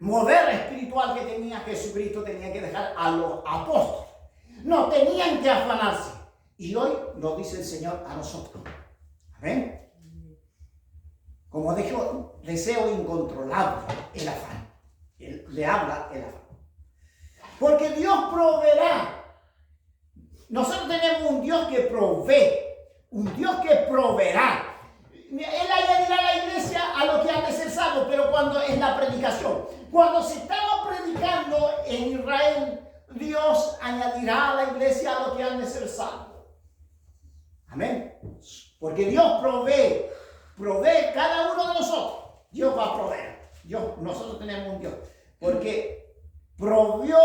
mover espiritual que tenía Jesucristo tenía que dejar a los apóstoles. No tenían que afanarse. Y hoy nos dice el Señor a nosotros. Amén. Como dijo, deseo incontrolable, el afán. Le habla el afán. Porque Dios proveerá. Nosotros tenemos un Dios que provee. Un Dios que proveerá. Él añadirá a la iglesia a lo que han de ser salvos, pero cuando en la predicación, cuando se estaba predicando en Israel, Dios añadirá a la iglesia a lo que han de ser salvos. Amén. Porque Dios provee cada uno de nosotros. Dios va a proveer. Nosotros tenemos un Dios. Porque proveyó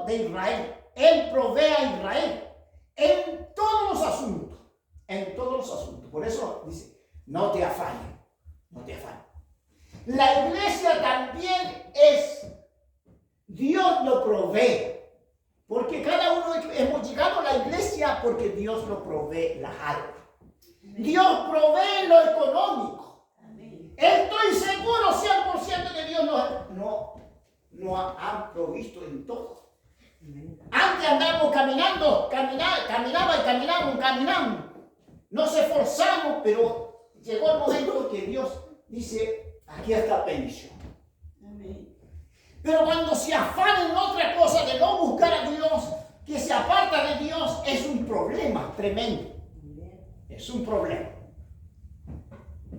de Israel. Él provee a Israel en todos los asuntos. En todos los asuntos. Por eso dice, no te afanes. No te afanes. La iglesia también es, Dios lo provee. Porque cada uno hemos llegado a la iglesia porque Dios lo provee las almas. Dios provee lo económico. Amén. Estoy seguro 100% que Dios nos ha provisto en todo. Amén. Antes andábamos caminamos. Nos esforzamos, pero llegó el momento que Dios dice, aquí está bendición. Amén. Pero cuando se afana en otra cosa de no buscar a Dios, que se aparta de Dios, es un problema tremendo. Es un problema.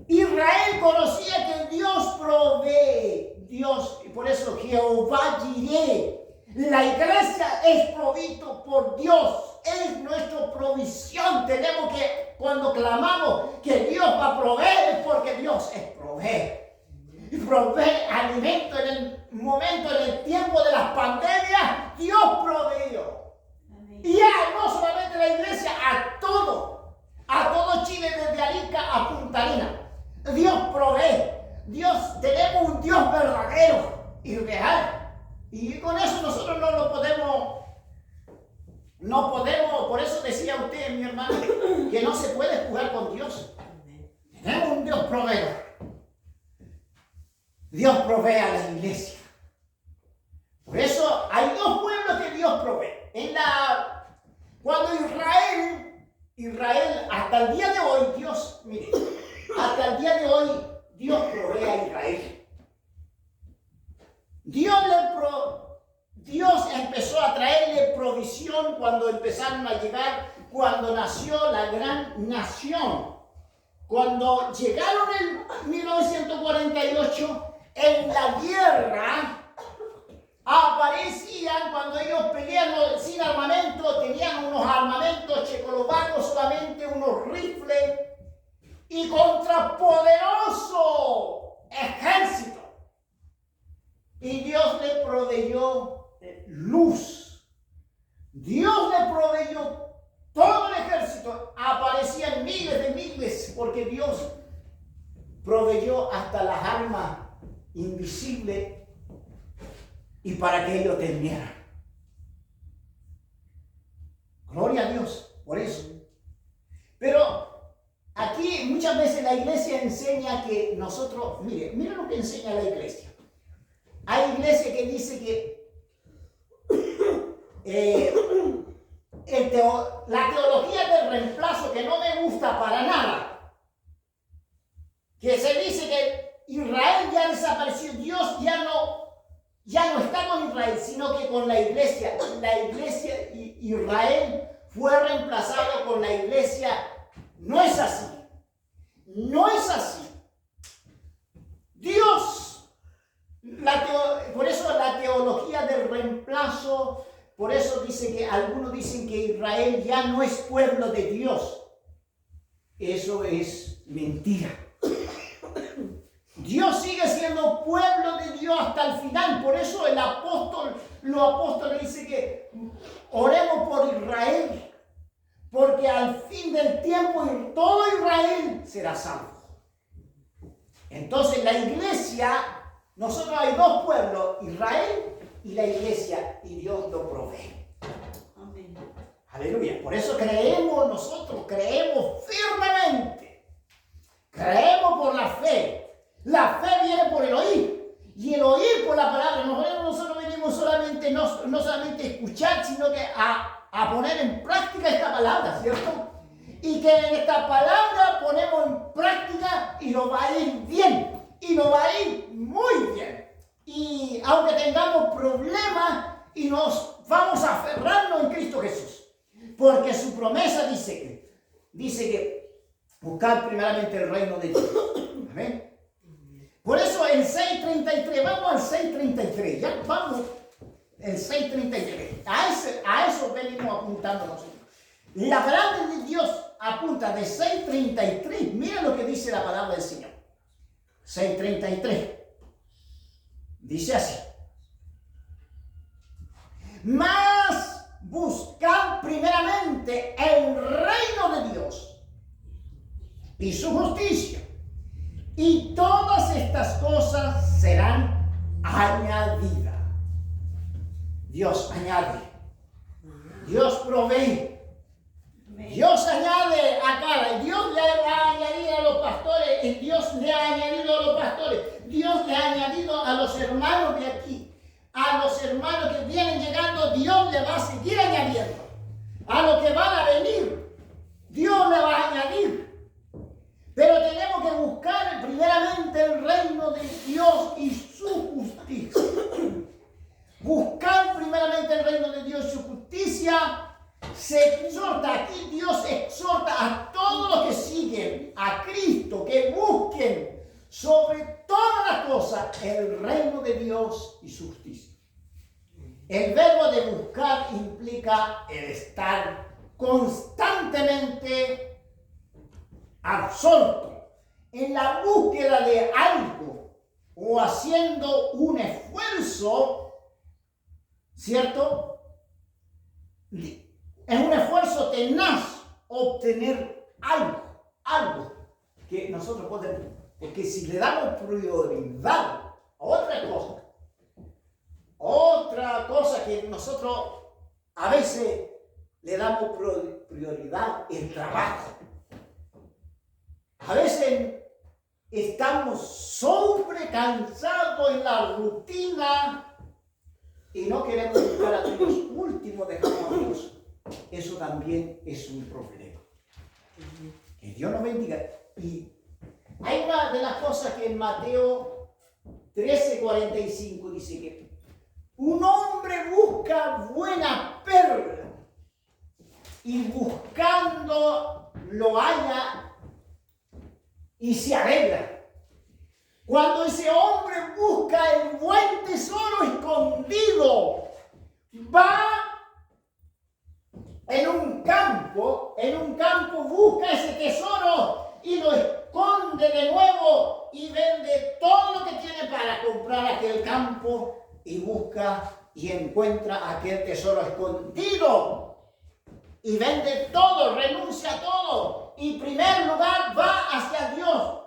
Israel conocía que Dios provee. Dios, y por eso Jehová Jireh. La iglesia es provisto por Dios. Es nuestra provisión. Tenemos que, cuando clamamos que Dios va a proveer, es porque Dios es proveer. Y provee alimento en el momento, en el tiempo de las pandemias, Dios proveyó. Amén. Y ya no solamente la iglesia, a todo Chile, desde Arica a Punta Arenas. Dios provee. Tenemos un Dios verdadero y real. Y con eso nosotros no podemos, por eso decía usted, mi hermano, que no se puede jugar con Dios. Tenemos un Dios proveedor. Dios provee a la iglesia. Por eso hay dos pueblos que Dios provee. Cuando Israel, hasta el día de hoy, hasta el día de hoy, Dios provee a Israel. Dios empezó a traerle provisión cuando empezaron a llegar, cuando nació la gran nación. Cuando llegaron en 1948, en la guerra, aparecían cuando ellos peleaban sin armamento, tenían unos armamentos checoslovacos, solamente unos rifles, y contra poderoso ejército. Y Dios le proveyó luz. Dios le proveyó todo el ejército. Aparecían miles, porque Dios proveyó hasta las armas invisibles y para que ellos temieran. Gloria a Dios por eso. Pero aquí muchas veces la iglesia enseña que nosotros, mire lo que enseña la iglesia. Hay iglesia que dice que la teología del reemplazo, que no me gusta para nada, que se dice que Israel ya desapareció, Dios ya no está con Israel, sino que con la iglesia. La iglesia Israel fue reemplazado con la iglesia. No es así. No es así. Dios, por eso la teología del reemplazo, por eso dice que algunos dicen que Israel ya no es pueblo de Dios. Eso es mentira. Dios sigue siendo pueblo de Dios hasta el final. Por eso los apóstoles dicen que oremos por Israel, porque al fin del tiempo todo Israel será salvo. Entonces la iglesia, nosotros hay dos pueblos, Israel y la iglesia, y Dios lo provee. Amén. Aleluya. Por eso nosotros creemos firmemente. Creemos por la fe. La fe viene por el oír solamente escuchar, sino que a poner en práctica esta palabra, ¿cierto? Y que en esta palabra ponemos en práctica y nos va a ir bien, y nos va a ir muy bien. Y aunque tengamos problemas, y nos vamos a aferrarnos en Cristo Jesús, porque su promesa dice que buscar primeramente el reino de Dios. ¿Amén? Por eso el 6.33, vamos al 6.33, ya vamos, el 6.33, a eso venimos apuntando nosotros. La palabra de Dios apunta de 6.33, mira lo que dice la palabra del Señor. 6.33, dice así: mas buscad primeramente el reino de Dios y su justicia, y todas estas cosas serán añadidas. Dios añade, Dios provee, Dios añade a cada, Dios le ha añadido a los pastores, Dios le ha añadido a los pastores, Dios le ha añadido a los hermanos de aquí, a los hermanos que vienen llegando, Dios le va a seguir añadiendo, a los que van a venir, Dios le va a añadir. Pero tenemos que buscar primeramente el reino de Dios y su justicia. Buscar primeramente el reino de Dios y su justicia. Se exhorta, aquí Dios exhorta a todos los que siguen a Cristo, que busquen sobre todas las cosas el reino de Dios y su justicia. El verbo de buscar implica el estar constantemente absorto en la búsqueda de algo o haciendo un esfuerzo, ¿cierto? Es un esfuerzo tenaz obtener algo que nosotros podemos, porque si le damos prioridad a otra cosa que nosotros a veces le damos prioridad, el trabajo. A veces estamos sobrecansados en la rutina y no queremos buscar a Dios último, dejamos a Dios. Eso también es un problema. Que Dios nos bendiga. Y hay una de las cosas que en Mateo 13:45 dice que un hombre busca buena perla y buscando lo halla y se alegra. Cuando ese hombre busca el buen tesoro escondido, va en un campo busca ese tesoro y lo esconde de nuevo y vende todo lo que tiene para comprar aquel campo y busca y encuentra aquel tesoro escondido y vende todo, renuncia a todo y en primer lugar va hacia Dios.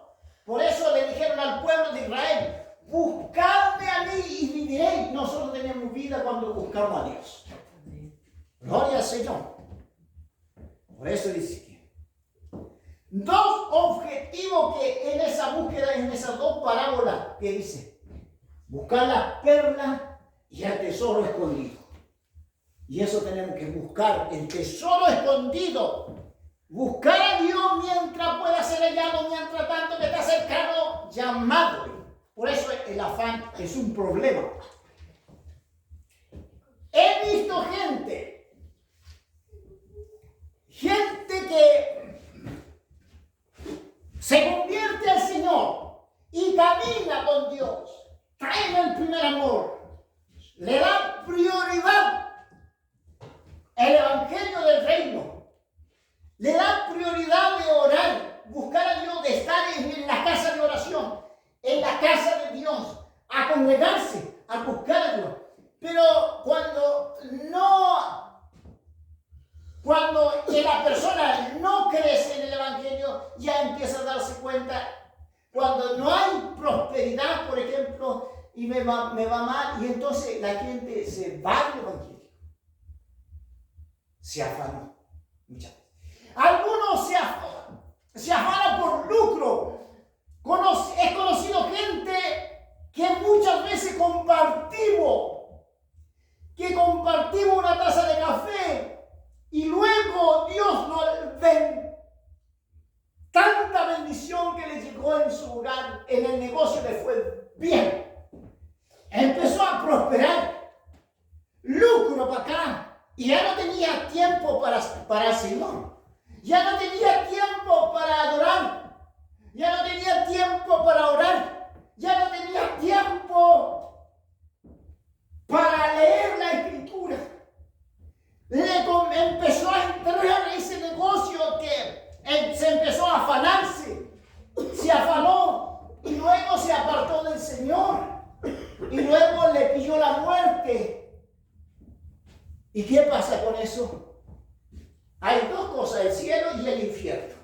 Por eso le dijeron al pueblo de Israel: buscadme a mí y viviréis. Nosotros tenemos vida cuando buscamos a Dios. Gloria al Señor. Por eso dice que dos objetivos que en esa búsqueda, en esas dos parábolas que dice: buscar la perla y el tesoro escondido. Y eso tenemos que buscar, el tesoro escondido. Buscar a Dios mientras pueda ser hallado, mientras tanto que está cercano, llamadle. Por eso el afán es un problema. He visto gente que se convierte al Señor y camina con Dios, trae el primer amor, le da prioridad el evangelio del reino, le da prioridad de orar, buscar a Dios, de estar en la casa de oración, en la casa de Dios, a congregarse, a buscar a Dios. Pero cuando la persona no crece en el evangelio, ya empieza a darse cuenta, cuando no hay prosperidad, por ejemplo, y me va mal, y entonces la gente se va del evangelio. Se afanó muchas veces. Algunos se afanan por lucro. He conocido gente que muchas veces compartimos en el negocio le fue bien. Empezó a prosperar, lucro para acá, y ya no tenía tiempo para el Señor. Ya no tenía tiempo para adorar, ya no tenía tiempo para orar, ya no tenía tiempo para leer la Escritura. Empezó a entrar en ese negocio que se empezó a afanarse, se afanó y luego se apartó del Señor y luego le pilló la muerte. ¿Y qué pasa con eso? Hay dos cosas, el cielo y el infierno.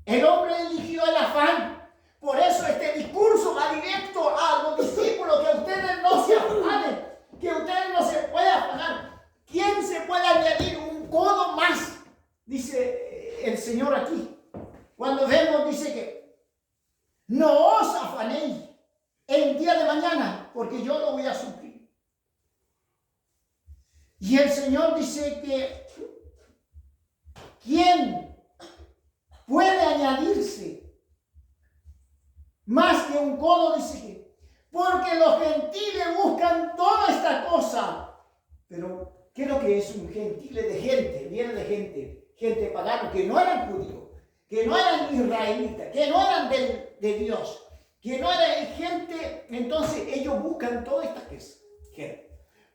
El hombre eligió el afán. Por eso este discurso va directo a los discípulos, que ustedes no se afanen, que ustedes no se puedan afanar. ¿Quién se puede añadir un codo más? Dice el Señor aquí. Cuando vemos, dice que no os afanéis el día de mañana, porque yo lo voy a suplir. Y el Señor dice que ¿quién puede añadirse más que un codo? Dice que porque los gentiles buscan toda esta cosa. Pero ¿qué es lo que es un gentil? De gente, viene de gente pagana, que no eran judíos, que no eran israelitas, que no eran de Dios, que no eran gente. Entonces ellos buscan toda esta gente.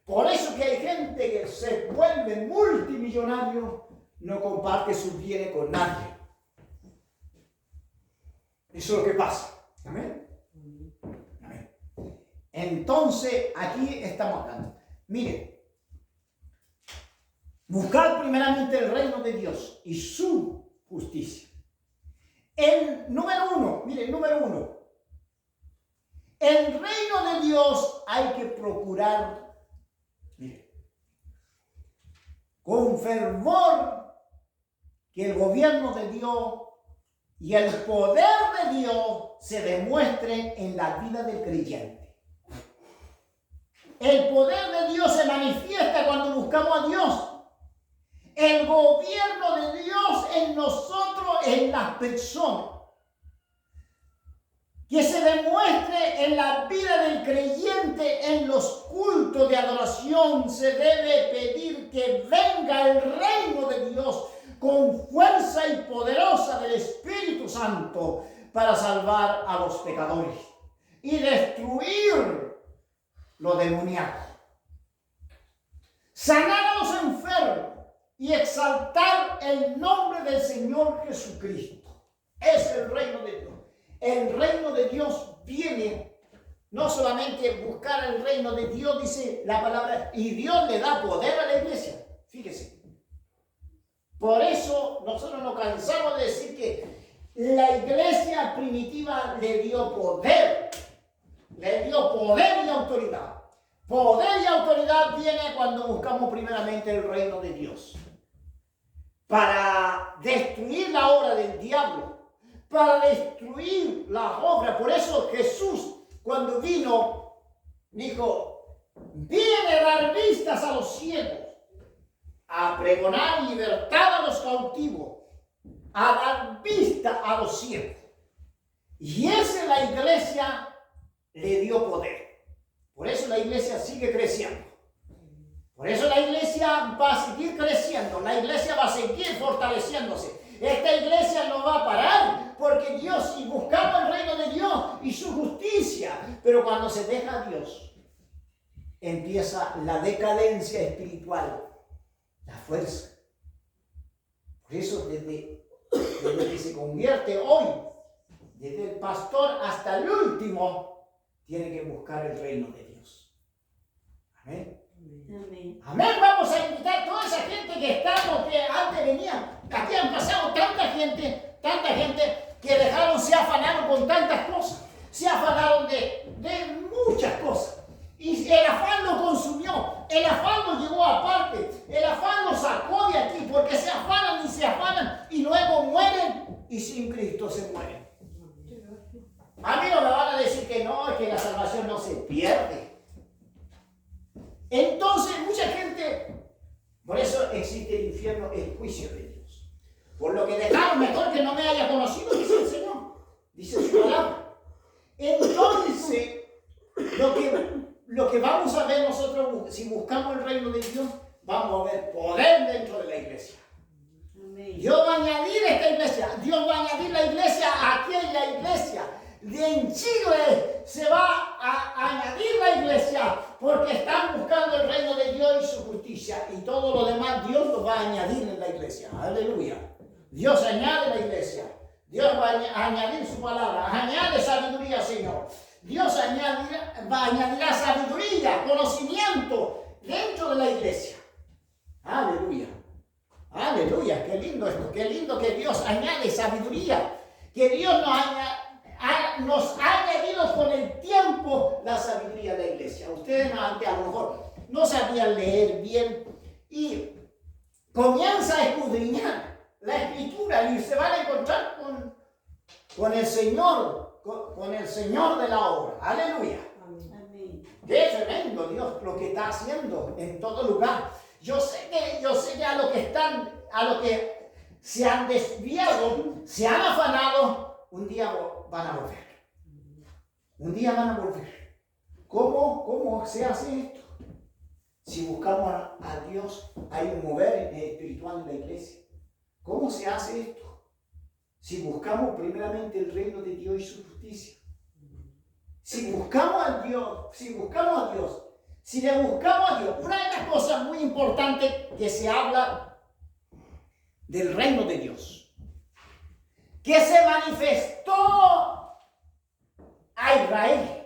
Por eso que hay gente que se vuelve multimillonario, no comparte sus bienes con nadie. Eso es lo que pasa. Amén. Amén. Entonces, aquí estamos hablando. Miren, buscar primeramente el reino de Dios y su justicia. El número uno, el reino de Dios hay que procurar. Mire, con fervor, que el gobierno de Dios y el poder de Dios se demuestren en la vida del creyente. El poder de Dios se manifiesta cuando buscamos a Dios. El gobierno de Dios en nosotros, en las personas. Que se demuestre en la vida del creyente, en los cultos de adoración. Se debe pedir que venga el reino de Dios con fuerza y poderosa del Espíritu Santo para salvar a los pecadores y destruir lo demoníaco. Sanar a los enfermos y exaltar el nombre del Señor Jesucristo. Es el reino de Dios. El reino de Dios viene no solamente buscar el reino de Dios, dice la palabra, y Dios le da poder a la iglesia. Fíjese. Por eso nosotros nos cansamos de decir que la iglesia primitiva le dio poder. Le dio poder y autoridad. Poder y autoridad viene cuando buscamos primeramente el reino de Dios. Para destruir la obra del diablo. Para destruir la obra. Por eso Jesús, cuando vino, dijo, viene a dar vistas a los ciegos, a pregonar libertad a los cautivos, a dar vista a los ciegos. Y esa la iglesia le dio poder. Por eso la iglesia sigue creciendo. Por eso la iglesia va a seguir creciendo. La iglesia va a seguir fortaleciéndose. Esta iglesia no va a parar, porque Dios, y buscamos el reino de Dios y su justicia, pero cuando se deja a Dios, empieza la decadencia espiritual, la fuerza. Por eso desde que se convierte hoy, desde el pastor hasta el último, tiene que buscar el reino de Dios. Amén. Amén. Amén. Vamos a invitar a toda esa gente que estamos, que antes venían. Aquí han pasado tanta gente que se afanaron con tantas cosas. Se afanaron de muchas cosas. Y el afán lo consumió. El afán lo llevó aparte. El afán lo sacó de aquí, porque se afanan y luego mueren y sin Cristo se mueren. A mí no me van a decir que no, es que la salvación no se pierde. Entonces, mucha gente, por eso existe el infierno, el juicio de Dios. Por lo que dejaron, mejor que no me haya conocido, dice el Señor. Dice nosotros, si buscamos el reino de Dios, vamos a ver poder dentro de la iglesia. Dios va a añadir esta iglesia. Dios va a añadir la iglesia aquí en la iglesia. En Chile se va a añadir la iglesia porque están buscando el reino de Dios y su justicia. Y todo lo demás Dios lo va a añadir en la iglesia. Aleluya. Dios añade la iglesia. Dios va a añadir su palabra. Añade sabiduría, Señor. Dios va a añadir sabiduría, conocimiento dentro de la iglesia. Aleluya. Aleluya. Qué lindo esto. Qué lindo que Dios añade sabiduría. Que Dios nos ha añadido con el tiempo la sabiduría de la iglesia. Ustedes antes a lo mejor no sabían leer bien y comienza a escudriñar la escritura y se van a encontrar con el Señor, con el Señor de la obra. Aleluya. Amén. Qué tremendo Dios lo que está haciendo en todo lugar. Yo sé que a lo que se han desviado, se han afanado, un día van a volver. Un día van a volver. ¿Cómo se hace esto? Si buscamos a Dios, hay un mover espiritual en la iglesia. ¿Cómo se hace esto? Si buscamos primeramente el reino de Dios y su justicia. Si buscamos a Dios, si le buscamos a Dios, una de las cosas muy importantes que se habla del reino de Dios, que se manifestó a Israel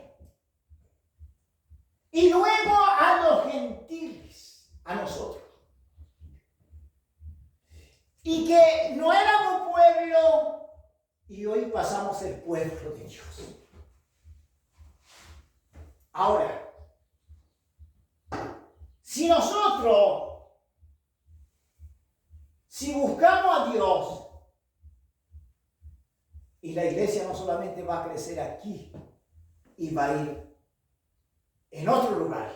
y luego a los gentiles, a nosotros. Y que no éramos pueblo y hoy pasamos a ser pueblo de Dios. Ahora, si buscamos a Dios, y la iglesia no solamente va a crecer aquí, y va a ir en otro lugar.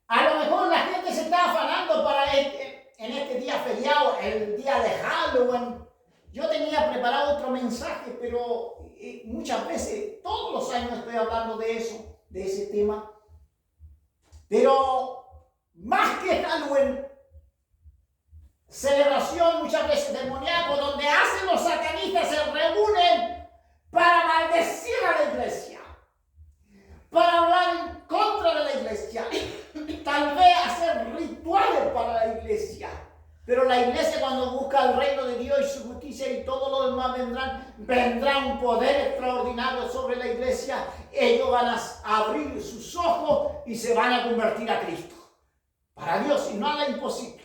A lo mejor la gente se está afanando para en este día feriado, el día de Halloween. Yo tenía preparado otro mensaje, pero muchas veces, todos los años estoy hablando de eso, de ese tema. Pero más que Halloween, celebración muchas veces demoníaco, donde hacen los satanistas, se reúnen para maldecir a la iglesia, para hablar en contra de la iglesia, tal vez hacer rituales para la iglesia. Pero la iglesia, cuando busca el reino de Dios y su justicia y todo lo demás vendrá un poder extraordinario sobre la iglesia. Ellos van a abrir sus ojos y se van a convertir a Cristo. Para Dios, y nada imposible.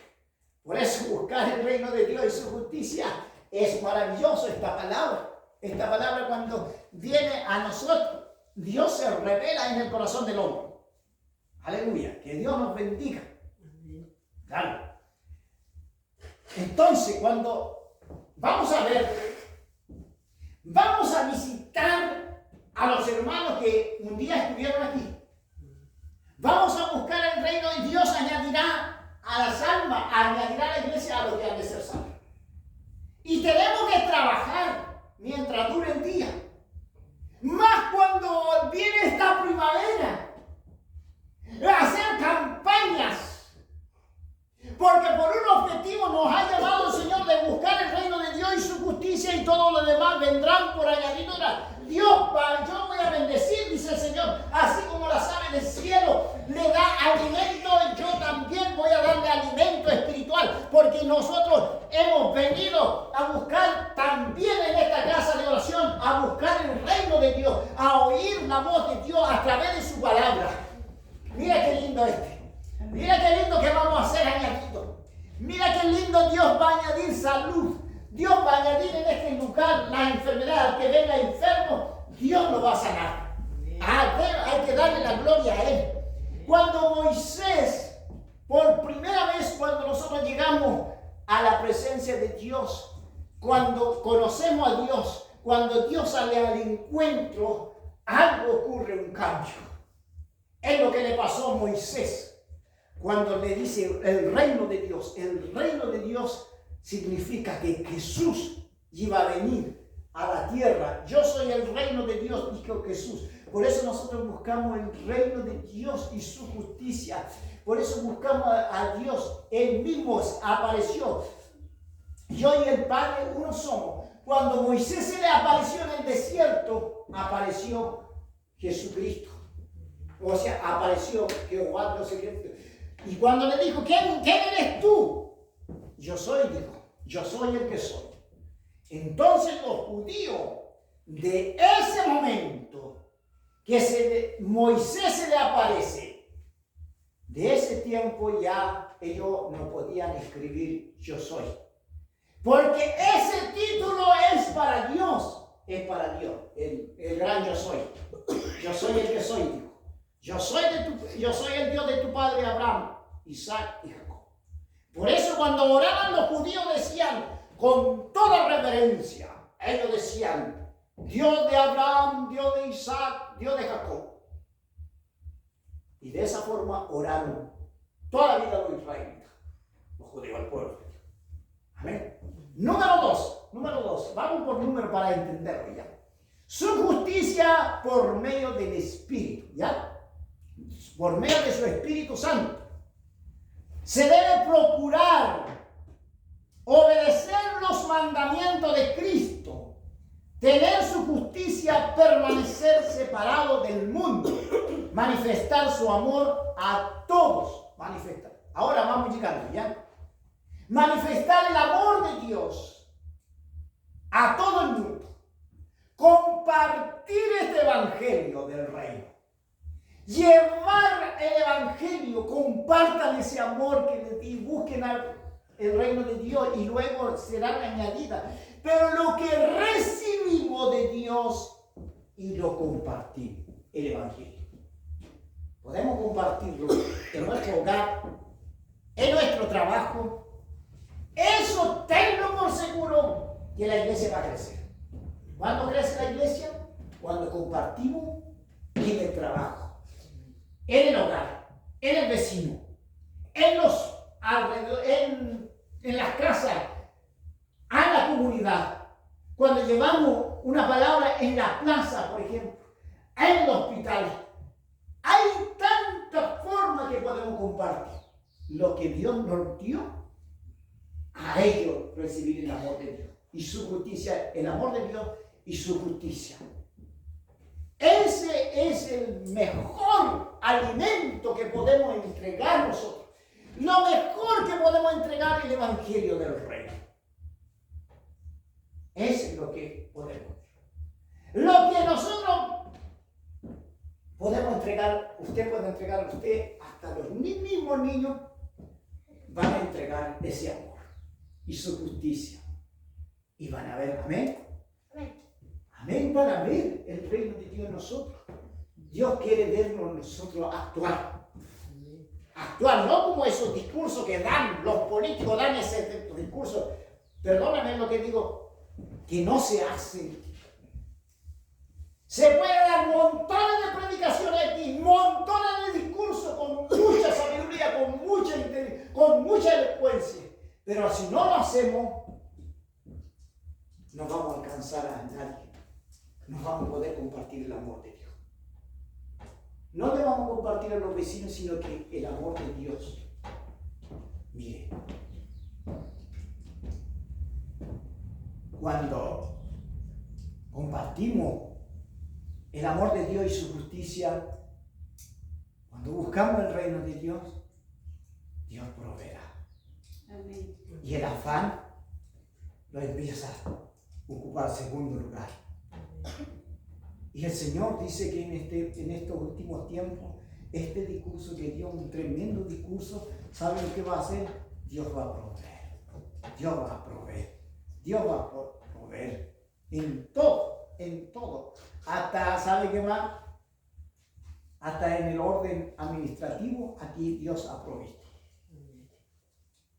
Por eso buscar el reino de Dios y su justicia es maravilloso esta palabra. Esta palabra cuando viene a nosotros, Dios se revela en el corazón del hombre. Aleluya. Que Dios nos bendiga. Claro. Entonces, cuando vamos a visitar a los hermanos que un día estuvieron aquí. Vamos a buscar el reino de Dios, añadirá a las almas, añadirá a la iglesia a lo que han de ser salvos. Y tenemos que trabajar mientras dure el día. Más cuando viene esta primavera. Hacer campañas. Porque por un objetivo nos ha llamado el Señor de buscar el reino de Dios y su justicia y todo lo demás vendrán por añadidura. Yo voy a bendecir, dice el Señor, así como las aves del cielo le da alimento, yo también voy a darle alimento espiritual, porque nosotros hemos venido a buscar también en esta casa de oración, a buscar el reino de Dios, a oír la voz de Dios a través de su palabra. Mira qué lindo Mira qué lindo que vamos a hacer añadido. Mira qué lindo Dios va a añadir salud. Dios va a añadir en este lugar la enfermedad. Que venga enfermo, Dios lo va a sanar. Hay que darle la gloria a Él. Cuando Moisés, por primera vez, cuando nosotros llegamos a la presencia de Dios, cuando conocemos a Dios, cuando Dios sale al encuentro, algo ocurre, un cambio. Es lo que le pasó a Moisés. Cuando le dice el reino de Dios significa que Jesús iba a venir a la tierra. Yo soy el reino de Dios, dijo Jesús. Por eso nosotros buscamos el reino de Dios y su justicia. Por eso buscamos a Dios. Él mismo apareció. Yo y el Padre uno somos. Cuando Moisés se le apareció en el desierto, apareció Jesucristo. O sea, apareció Jehová Dios secreto. Y cuando le dijo, ¿quién eres tú? Yo soy, dijo. Yo soy el que soy. Entonces los judíos, de ese momento que Moisés se le aparece, de ese tiempo ya ellos no podían escribir yo soy. Porque ese título es para Dios, el gran yo soy. Yo soy el que soy, dijo. Yo soy el Dios de tu padre Abraham, Isaac y Jacob. Por eso cuando oraban los judíos decían, con toda reverencia, ellos decían, Dios de Abraham, Dios de Isaac, Dios de Jacob. Y de esa forma oraron toda la vida los israelitas, los judíos, el pueblo. Amén. Número dos, vamos por número para entenderlo ya. Su justicia por medio del Espíritu, ¿ya? Por medio de su Espíritu Santo. Se debe procurar obedecer los mandamientos de Cristo, tener su justicia, permanecer separado del mundo, manifestar su amor a todos. Manifestar. Ahora vamos llegando, ¿ya? Manifestar el amor de Dios a todo el mundo. Compartir este evangelio del reino. Llevar el evangelio, compartan ese amor que les di, busquen el reino de Dios y luego serán añadidas. Pero lo que recibimos de Dios y lo compartimos, el evangelio. Podemos compartirlo en nuestro hogar, en nuestro trabajo. Eso tenlo por seguro que la iglesia va a crecer. ¿Cuándo crece la iglesia? Cuando compartimos en el trabajo, en el hogar, en el vecino, en los alrededor, en las casas, en la comunidad. Cuando llevamos una palabra en la plaza, por ejemplo, en el hospital. Hay tantas formas que podemos compartir. Lo que Dios nos dio, a ellos recibir el amor de Dios y su justicia, el amor de Dios y su justicia. Ese es el mejor alimento que podemos entregar nosotros. Lo mejor que podemos entregar es el evangelio del reino. Eso es lo que podemos. Lo que nosotros podemos entregar, usted puede entregar a usted, hasta los mismos niños van a entregar ese amor y su justicia. Y van a ver, amén. Amén, van a ver el reino de Dios en nosotros. Dios quiere vernos nosotros actuar. Actuar, no como esos discursos que dan, los políticos dan ese discurso. Perdóname lo que digo, que no se hacen. Se puede dar montones de predicaciones aquí, montones de discursos con mucha sabiduría, con mucha inteligencia, con mucha elocuencia. Pero si no lo hacemos, no vamos a alcanzar a nadie. No vamos a poder compartir el amor de Dios. No le vamos a compartir a los vecinos, sino que el amor de Dios. Mire, cuando compartimos el amor de Dios y su justicia, cuando buscamos el reino de Dios, Dios proveerá. Amén. Y el afán lo empieza a ocupar segundo lugar. Y el Señor dice que en estos últimos tiempos, este discurso que dio, un tremendo discurso, ¿saben qué va a hacer? Dios va a proveer. Dios va a proveer. Dios va a proveer en todo. Hasta, ¿sabe qué más? Hasta en el orden administrativo, aquí Dios ha provisto.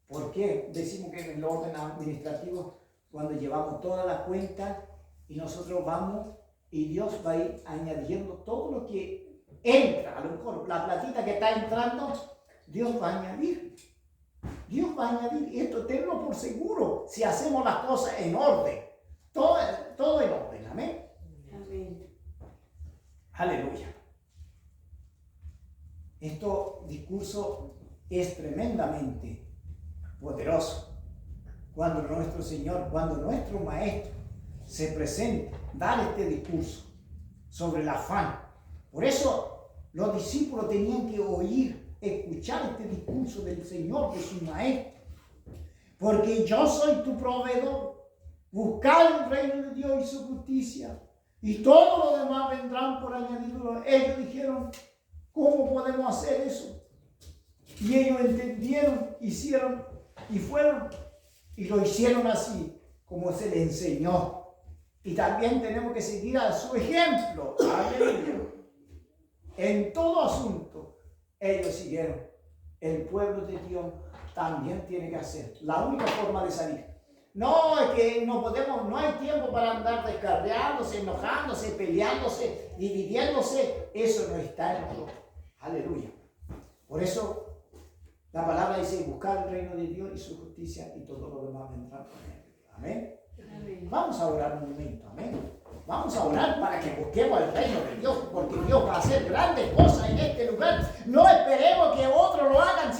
¿Por qué decimos que en el orden administrativo, cuando llevamos todas las cuentas y nosotros vamos y Dios va a ir añadiendo todo lo que entra, a lo mejor la platita que está entrando, Dios va a añadir. Dios va a añadir, y esto tenlo por seguro, si hacemos las cosas en orden. todo en orden. Amén. Amén. Aleluya. Este discurso es tremendamente poderoso. Cuando nuestro Señor, cuando nuestro Maestro se presenta, da este discurso sobre el afán. Por eso los discípulos tenían que oír, escuchar este discurso del Señor, de su Maestro. Porque yo soy tu proveedor. Buscar el reino de Dios y su justicia, y todo lo demás vendrán por añadidura. Ellos dijeron, ¿cómo podemos hacer eso? Y ellos entendieron, hicieron y fueron y lo hicieron así como se les enseñó. Y también tenemos que seguir a su ejemplo. Aleluya. En todo asunto ellos siguieron. El pueblo de Dios también tiene que hacer. La única forma de salir. No, es que no podemos, no hay tiempo para andar descarriándose, enojándose, peleándose, dividiéndose. Eso no está en nosotros. Aleluya. Por eso la palabra dice, buscar el reino de Dios y su justicia, y todo lo demás vendrá por él. Amén. Amén. Vamos a orar un momento. Amén. Vamos a orar para que busquemos el reino de Dios, porque Dios va a hacer grandes cosas en este lugar. No esperemos que otros lo hagan.